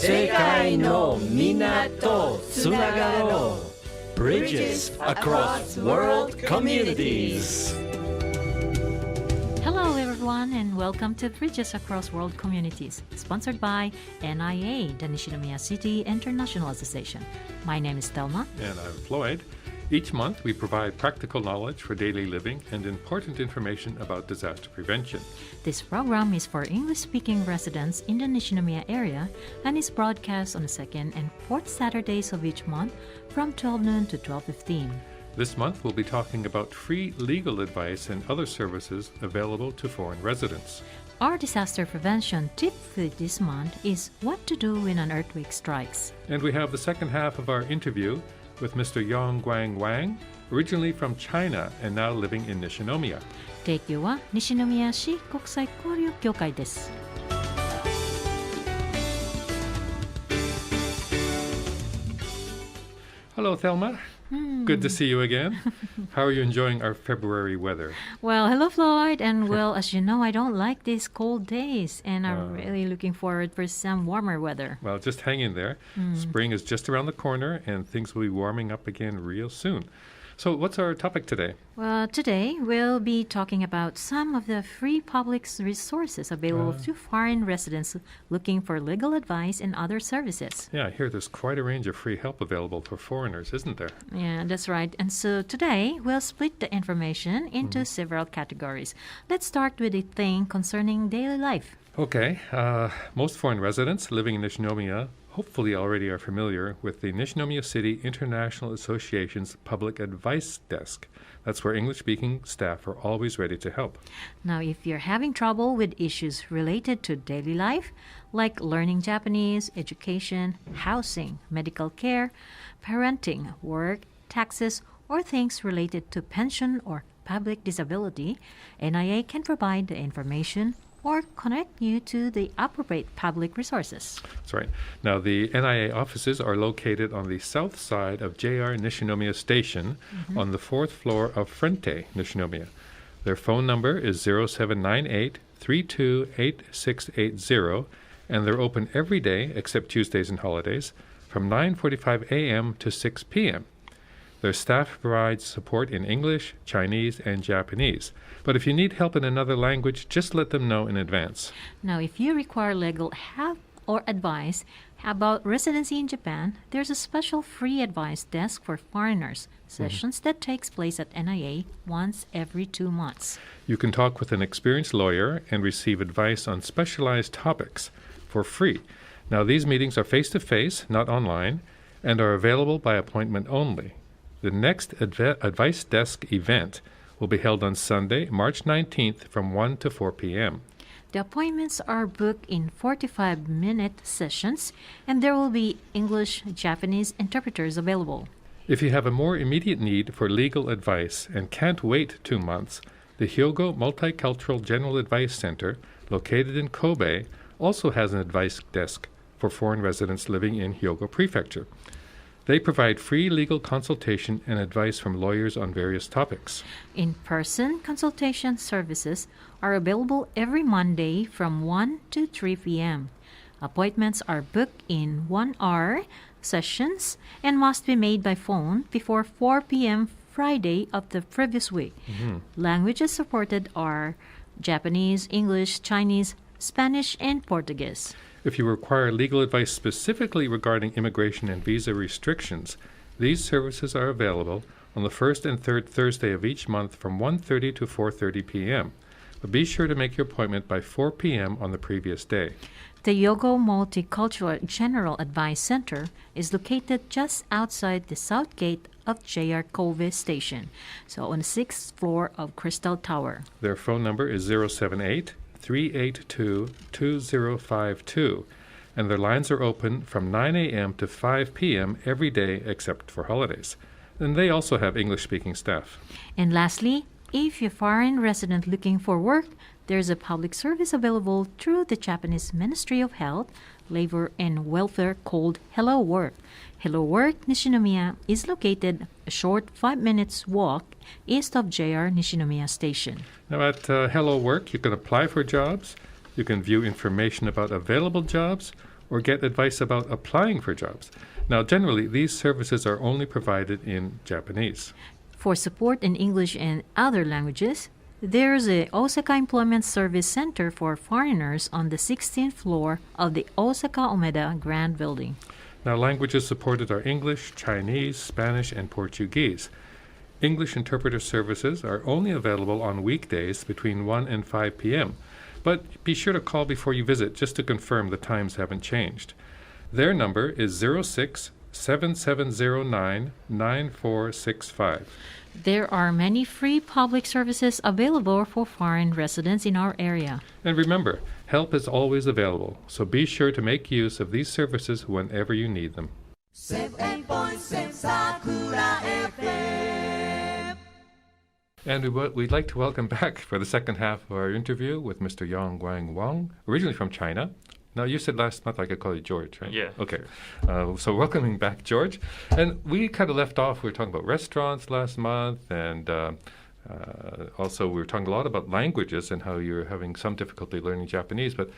世界のみんなとつながろう Bridges across world communities. Hello everyone and welcome to Bridges Across World Communities, sponsored by NIA, the Nishinomiya City International Association. My name is Thelma. And I'm Floyd. Each month we provide practical knowledge for daily living and important information about disaster prevention. This program is for English-speaking residents in the Nishinomiya area and is broadcast on the second and fourth Saturdays of each month from 12 noon to 12:15. This month we'll be talking about free legal advice and other services available to foreign residents. Our disaster prevention tip for this month is what to do when an earthquake strikes. And we have the second half of our interview with Mr. Yongguang Wang, originally from China and now living in Nishinomiya. 提供は西宮市国際交流協会です。Hello, Thelma. Good to see you again. How are you enjoying our February weather? Well, hello Floyd, and well, as you know, I don't like these cold days, and I'm really looking forward for some warmer weather. Well, just hang in there. Spring is just around the corner, and things will be warming up again real soon. So what's our topic today? Well, today we'll be talking about some of the free public resources available to foreign residents looking for legal advice and other services. Yeah, I hear there's quite a range of free help available for foreigners, isn't there? Yeah, that's right. And so today we'll split the information into several categories. Let's start with a thing concerning daily life. Okay, most foreign residents living in Nishinomiya hopefully already are familiar with the Nishinomiya City International Association's Public Advice Desk. That's where English-speaking staff are always ready to help. Now, if you're having trouble with issues related to daily life, like learning Japanese, education, housing, medical care, parenting, work, taxes, or things related to pension or public disability, NIA can provide the information or connect you to the appropriate public resources. That's right. Now, the NIA offices are located on the south side of JR Nishinomiya Station on the fourth floor of Frente, Nishinomiya. Their phone number is 0798-328680, and they're open every day except Tuesdays and holidays from 9:45 a.m. to 6 p.m. Their staff provides support in English, Chinese, and Japanese. But if you need help in another language, just let them know in advance. Now, if you require legal help or advice about residency in Japan, there's a special free advice desk for foreigners, sessions that takes place at NIA once every 2 months. You can talk with an experienced lawyer and receive advice on specialized topics for free. Now, these meetings are face-to-face, not online, and are available by appointment only. The next advice desk event will be held on Sunday, March 19th from 1 to 4 p.m. The appointments are booked in 45-minute sessions, and there will be English, Japanese interpreters available. If you have a more immediate need for legal advice and can't wait 2 months, the Hyogo Multicultural General Advice Center, located in Kobe, also has an advice desk for foreign residents living in Hyogo Prefecture. They provide free legal consultation and advice from lawyers on various topics. In-person consultation services are available every Monday from 1 to 3 p.m. Appointments are booked in 1-hour sessions and must be made by phone before 4 p.m. Friday of the previous week. Languages supported are Japanese, English, Chinese, Spanish, and Portuguese. If you require legal advice specifically regarding immigration and visa restrictions, these services are available on the first and third Thursday of each month from 1:30 to 4:30 p.m. But be sure to make your appointment by 4 p.m. on the previous day. The Hyogo Multicultural General Advice Center is located just outside the south gate of JR Kobe Station, so on the 6th floor of Crystal Tower. Their phone number is 078-382-2052, and their lines are open from 9 a.m. to 5 p.m. every day except for holidays. And they also have English-speaking staff. And lastly, if you're a foreign resident looking for work, there's a public service available through the Japanese Ministry of Health, Labor and Welfare called Hello Work. Hello Work Nishinomiya is located a short 5 minutes walk east of JR Nishinomiya Station. Now at Hello Work, you can apply for jobs, you can view information about available jobs, or get advice about applying for jobs. Now, generally, these services are only provided in Japanese. For support in English and other languages, there's a Osaka Employment Service Center for foreigners on the 16th floor of the Osaka Omeda Grand Building. Now, languages supported are English, Chinese, Spanish, and Portuguese. English interpreter services are only available on weekdays between 1 and 5 p.m., but be sure to call before you visit just to confirm the times haven't changed. Their number is 06-7709-9465. There are many free public services available for foreign residents in our area. And remember, help is always available, so be sure to make use of these services whenever you need them. 7.7 Sakura FM. And we'd like to welcome back for the second half of our interview with Mr. Yang Guang Wang, originally from China. Now, you said last month I could call you George, right? Yeah. Okay. So welcoming back George. And we kind of left off, we were talking about restaurants last month, and also we were talking a lot about languages and how you're having some difficulty learning Japanese. But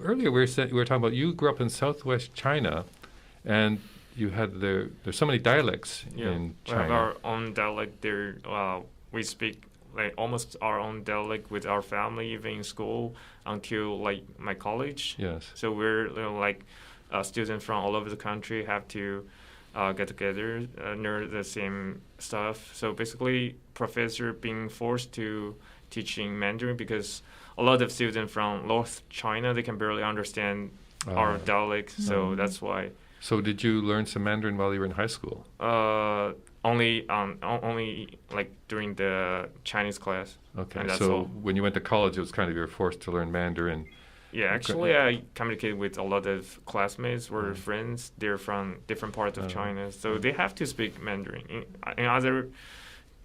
earlier we were talking about you grew up in southwest China, and you had there's so many dialects in We China. have our own dialect there. We speak like almost our own dialect with our family, even in school, until like my college. Yes. So we're like students from all over the country have to get together, learn the same stuff. So basically, professor being forced to teaching Mandarin because a lot of students from North China, they can barely understand our dialect. So that's why. So did you learn some Mandarin while you were in high school? Only like during the Chinese class. Okay, And that's so all. when you went to college, it was kind of you were forced to learn Mandarin. Yeah, actually, I communicated with a lot of classmates or friends. They're from different parts of China, so they have to speak Mandarin. In other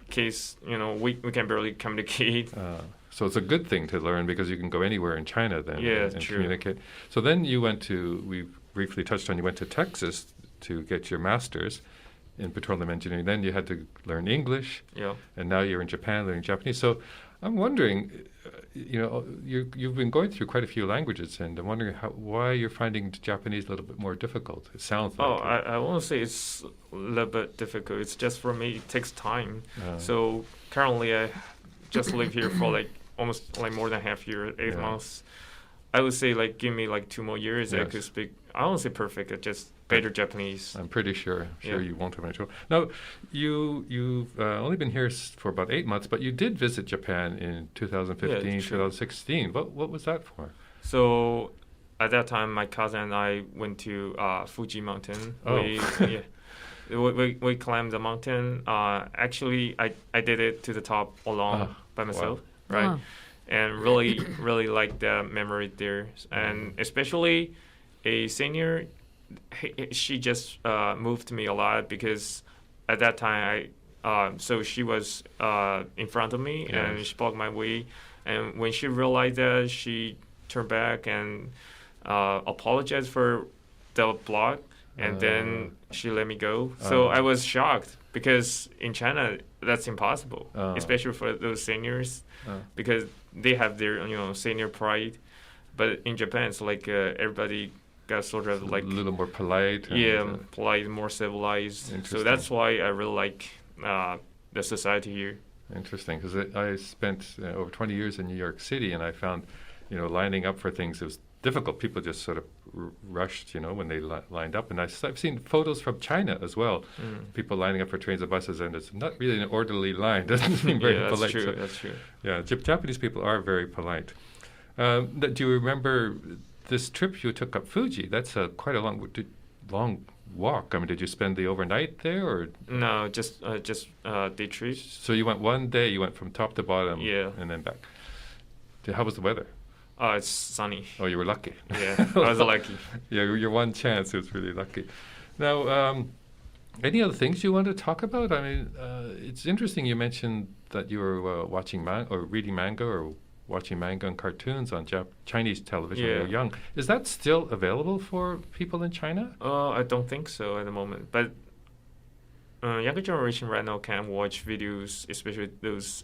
case, we can barely communicate. So it's a good thing to learn because you can go anywhere in China then and true. communicate. So then you we briefly touched on, you went to Texas to get your master's in petroleum engineering. Then you had to learn English, and now you're in Japan learning Japanese. So I'm wondering, you've been going through quite a few languages, and I'm wondering why you're finding Japanese a little bit more difficult. It sounds like I won't say it's a little bit difficult. It's just for me, it takes time. So currently, I just live here for almost more than half year, 8 months. I would say give me 2 more years. I could speak. I won't say perfect, just better Japanese. I'm pretty sure you won't have any trouble. Now, you've only been here for about 8 months, but you did visit Japan in 2015, 2016. What was that for? So at that time, my cousin and I went to Fuji Mountain. Oh. We climbed the mountain. Actually, I did it to the top alone by myself, right? Wow. And really, really liked the memory there. And especially a senior, she just moved me a lot because at that time, so she was in front of me and she blocked my way. And when she realized that, she turned back and apologized for the block. And then she let me go. So I was shocked because in China, that's impossible, especially for those seniors, because they have their senior pride. But in Japan, it's everybody got sort of a little more polite. Polite, more civilized. So that's why I really like the society here. Interesting, because I spent over 20 years in New York City, and I found, lining up for things, it was difficult. People just sort of rushed, when they lined up. And I've seen photos from China as well. People lining up for trains and buses, and it's not really an orderly line. Doesn't seem very polite. True. So, That's true. Yeah, Japanese people are very polite. Do you remember this trip you took up Fuji? That's quite a long walk. I mean, did you spend the overnight there, or No, just day trip. so you went one day? You went from top to bottom, and then back. How was the weather? It's sunny. Oh, you were lucky. Yeah, I was lucky. Yeah, your one chance was really lucky. Now, any other things you want to talk about? I mean, it's interesting you mentioned that you were watching or reading manga or watching manga and cartoons on Chinese television when you were young. Is that still available for people in China? I don't think so at the moment. But younger generation right now can watch videos, especially those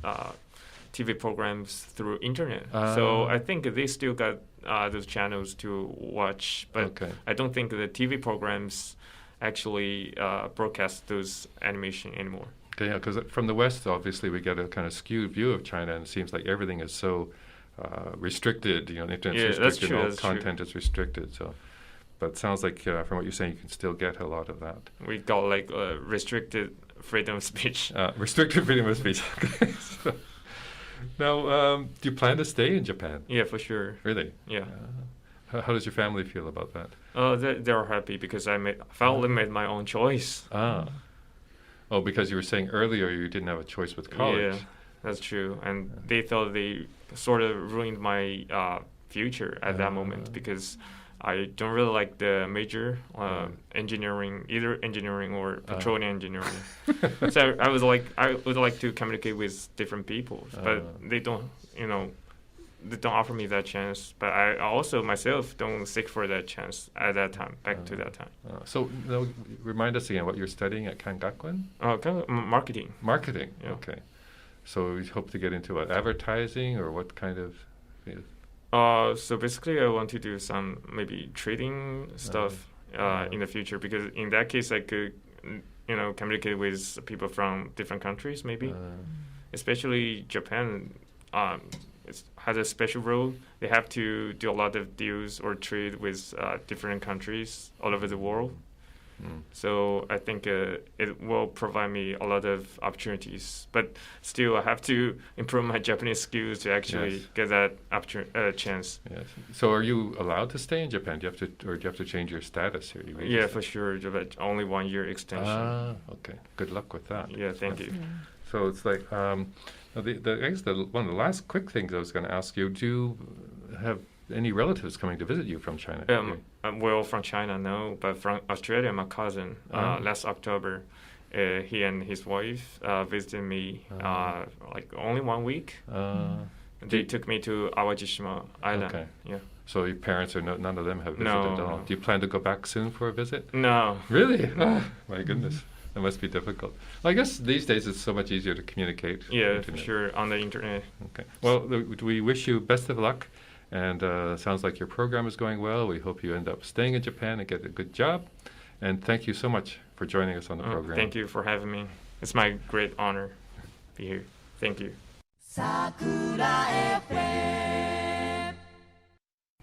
TV programs through internet. So I think they still got those channels to watch, but Okay. I don't think the TV programs actually broadcast those animation anymore. Okay, yeah, because from the West, obviously, we get a kind of skewed view of China, and it seems like everything is so restricted. The internet's Yeah, restricted, that's true, all that's true. content is restricted. So, but it sounds like from what you're saying, you can still get a lot of that. We got like restricted freedom of speech. Restricted freedom of speech. Okay. So, now, do you plan to stay in Japan? Yeah, for sure. Really? Yeah. How does your family feel about that? They're happy because I finally made my own choice. Oh, because you were saying earlier you didn't have a choice with college. Yeah, that's true. And they thought they sort of ruined my future at that moment because I don't really like the major engineering, either engineering or petroleum engineering. So I would like to communicate with different people, but they don't, they don't offer me that chance. But I also myself don't seek for that chance at that time, back to that time. So remind us again what you're studying at Kangakuen? Kind of marketing. Marketing, Yeah. okay. So you hope to get into what, advertising or what kind of... So basically I want to do some maybe trading stuff in the future, because in that case I could, communicate with people from different countries maybe. Especially Japan has a special rule. They have to do a lot of deals or trade with different countries all over the world. So I think it will provide me a lot of opportunities. But still, I have to improve my Japanese skills to actually get that chance. Yes. So are you allowed to stay in Japan? Do you have to change your status here? Yeah, for sure. But only 1 year extension. Okay. Good luck with that. Yeah, thank you. So it's like, I guess one of the last quick things I was going to ask you, do you have any relatives coming to visit you from China? Well, from China, no, but from Australia, my cousin, last October, he and his wife visited me like only 1 week. They took me to Awajishima Island. Okay. Yeah. So your parents none of them have visited No, at all. no. Do you plan to go back soon for a visit? No. Really? My goodness. That must be difficult. Well, I guess these days it's so much easier to communicate. Yeah, for sure, on the internet. Okay. Well, we wish you best of luck. And sounds like your program is going well. We hope you end up staying in Japan and get a good job. And thank you so much for joining us on the program. Thank you for having me. It's my great honor to be here. Thank you.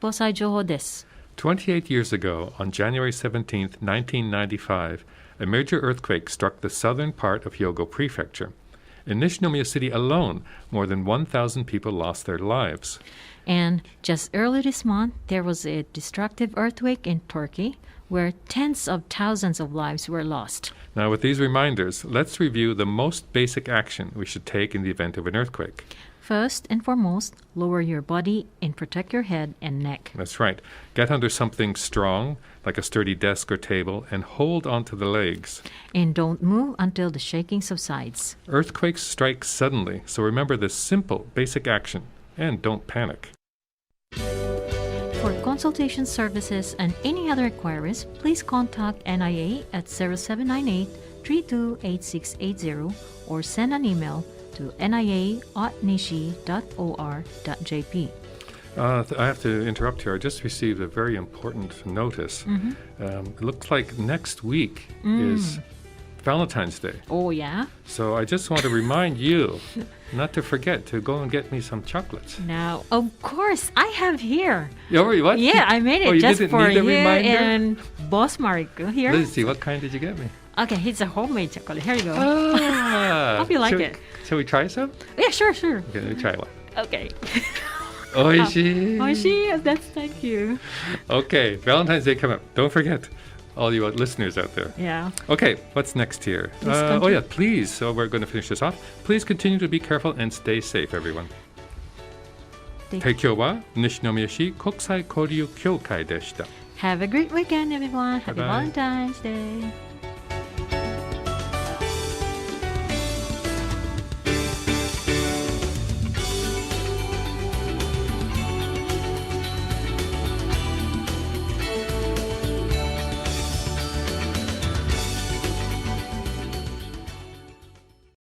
防災情報です。 28 years ago, on January 17th, 1995, a major earthquake struck the southern part of Hyogo Prefecture. In Nishinomiya City alone, more than 1,000 people lost their lives. And just early this month, there was a destructive earthquake in Turkey where tens of thousands of lives were lost. Now, with these reminders, let's review the most basic action we should take in the event of an earthquake. First and foremost, lower your body and protect your head and neck. That's right. Get under something strong, like a sturdy desk or table, and hold onto the legs. And don't move until the shaking subsides. Earthquakes strike suddenly, so remember this simple, basic action, and don't panic. For consultation services and any other inquiries, please contact NIA at 0798-328680 or send an email to nia@nishi.or.jp. I have to interrupt here. I just received a very important notice. It looks like next week is Valentine's Day. Oh, yeah? So I just want to remind you not to forget to go and get me some chocolates. Now, of course, I have here. Oh, what? Yeah, I made it Oh, you just didn't for need the you reminder? and Boss Mariko here. Let's see, what kind did you get me? Okay, it's a homemade chocolate. Here you go. Hope you like it. Shall we try some? Yeah, sure. Okay, let me try one. Okay. Oishii. Oishii, thank you. Okay, Valentine's Day coming up. Don't forget, all you listeners out there. Yeah. Okay, what's next here? Please, so we're going to finish this off. Please continue to be careful and stay safe, everyone. 今日は西宮市国際交流協会でした。 Have a great weekend, everyone. Happy Bye-bye. Valentine's Day.